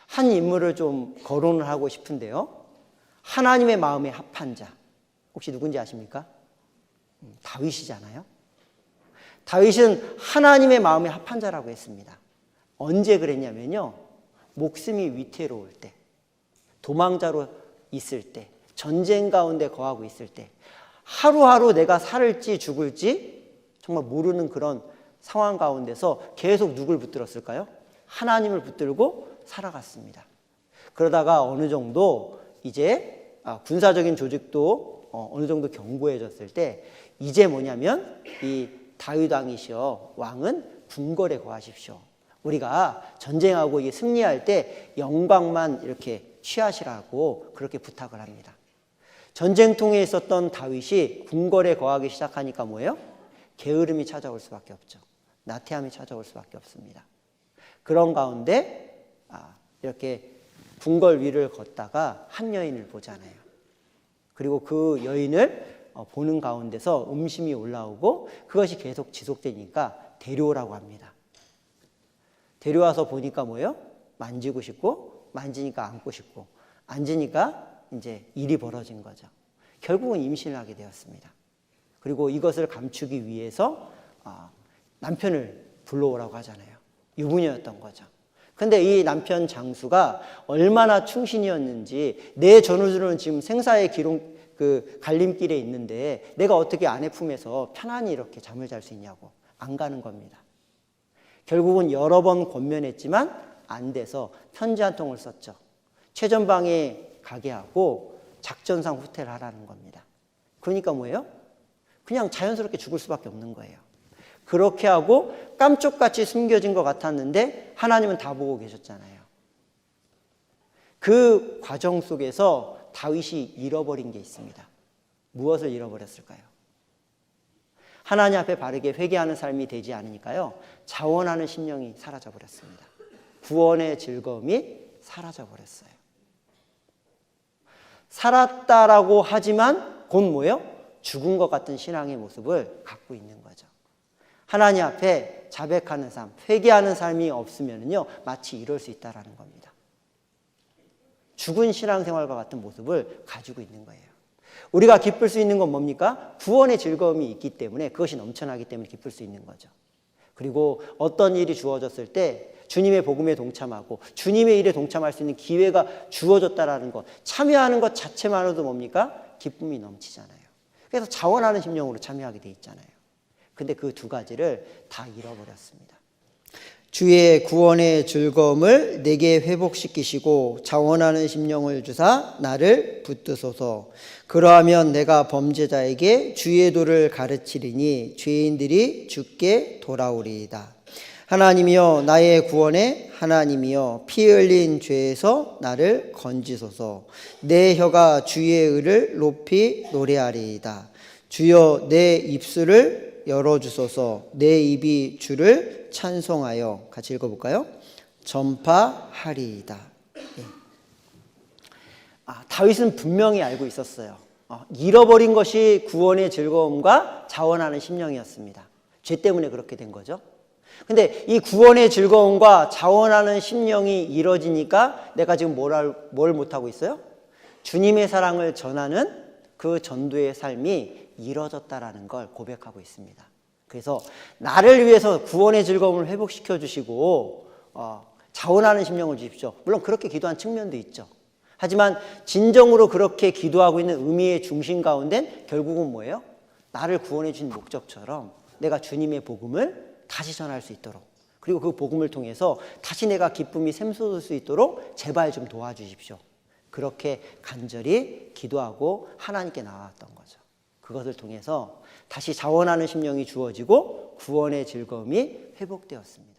한 인물을 좀 거론을 하고 싶은데요. 하나님의 마음에 합한 자. 혹시 누군지 아십니까? 다윗이잖아요. 다윗은 하나님의 마음에 합한 자라고 했습니다. 언제 그랬냐면요. 목숨이 위태로울 때, 도망자로 있을 때, 전쟁 가운데 거하고 있을 때, 하루하루 내가 살을지 죽을지 정말 모르는 그런 상황 가운데서 계속 누굴 붙들었을까요? 하나님을 붙들고 살아갔습니다. 그러다가 어느 정도 이제 군사적인 조직도 어느 정도 견고해졌을 때 이제 뭐냐면 이 다윗 왕이시여 왕은 궁궐에 거하십시오. 우리가 전쟁하고 이게 승리할 때 영광만 이렇게 취하시라고 그렇게 부탁을 합니다. 전쟁통에 있었던 다윗이 궁궐에 거하기 시작하니까 뭐예요? 게으름이 찾아올 수밖에 없죠. 나태함이 찾아올 수밖에 없습니다. 그런 가운데 이렇게 궁궐 위를 걷다가 한 여인을 보잖아요. 그리고 그 여인을 보는 가운데서 음심이 올라오고 그것이 계속 지속되니까 데려오라고 합니다. 데려와서 보니까 뭐예요? 만지고 싶고, 만지니까 안고 싶고, 앉으니까 이제 일이 벌어진 거죠. 결국은 임신을 하게 되었습니다. 그리고 이것을 감추기 위해서 남편을 불러오라고 하잖아요. 유부녀였던 거죠. 근데 이 남편 장수가 얼마나 충신이었는지 내 전우들은 지금 생사의 갈림길에 있는데 내가 어떻게 아내 품에서 편안히 이렇게 잠을 잘 수 있냐고 안 가는 겁니다. 결국은 여러 번 권면했지만 안 돼서 편지 한 통을 썼죠. 최전방에 가게 하고 작전상 후퇴를 하라는 겁니다. 그러니까 뭐예요? 그냥 자연스럽게 죽을 수밖에 없는 거예요. 그렇게 하고 깜짝같이 숨겨진 것 같았는데 하나님은 다 보고 계셨잖아요. 그 과정 속에서 다윗이 잃어버린 게 있습니다. 무엇을 잃어버렸을까요? 하나님 앞에 바르게 회개하는 삶이 되지 않으니까요. 자원하는 심령이 사라져버렸습니다. 구원의 즐거움이 사라져버렸어요. 살았다라고 하지만 곧 뭐예요? 죽은 것 같은 신앙의 모습을 갖고 있는 거죠. 하나님 앞에 자백하는 삶, 회개하는 삶이 없으면요 마치 이럴 수 있다라는 겁니다. 죽은 신앙생활과 같은 모습을 가지고 있는 거예요. 우리가 기쁠 수 있는 건 뭡니까? 구원의 즐거움이 있기 때문에 그것이 넘쳐나기 때문에 기쁠 수 있는 거죠. 그리고 어떤 일이 주어졌을 때 주님의 복음에 동참하고 주님의 일에 동참할 수 있는 기회가 주어졌다라는 것, 참여하는 것 자체만으로도 뭡니까? 기쁨이 넘치잖아요. 그래서 자원하는 심령으로 참여하게 돼 있잖아요. 근데 그 두 가지를 다 잃어버렸습니다. 주의 구원의 즐거움을 내게 회복시키시고 자원하는 심령을 주사 나를 붙드소서. 그러하면 내가 범죄자에게 주의 도를 가르치리니 죄인들이 주께 돌아오리이다. 하나님이여 나의 구원의 하나님이여 피 흘린 죄에서 나를 건지소서. 내 혀가 주의 의를 높이 노래하리이다. 주여 내 입술을 열어주소서. 내 입이 주를 찬송하여 같이 읽어볼까요? 전파하리이다. 네. 다윗은 분명히 알고 있었어요. 잃어버린 것이 구원의 즐거움과 자원하는 심령이었습니다. 죄 때문에 그렇게 된 거죠. 근데 이 구원의 즐거움과 자원하는 심령이 이뤄지니까 내가 지금 뭘 못하고 있어요? 주님의 사랑을 전하는 그 전도의 삶이 이뤄졌다라는 걸 고백하고 있습니다. 그래서 나를 위해서 구원의 즐거움을 회복시켜 주시고 자원하는 심령을 주십시오. 물론 그렇게 기도한 측면도 있죠. 하지만 진정으로 그렇게 기도하고 있는 의미의 중심 가운데 결국은 뭐예요? 나를 구원해 주신 목적처럼 내가 주님의 복음을 다시 전할 수 있도록, 그리고 그 복음을 통해서 다시 내가 기쁨이 샘솟을 수 있도록 제발 좀 도와주십시오. 그렇게 간절히 기도하고 하나님께 나왔던 거죠. 그것을 통해서 다시 자원하는 심령이 주어지고 구원의 즐거움이 회복되었습니다.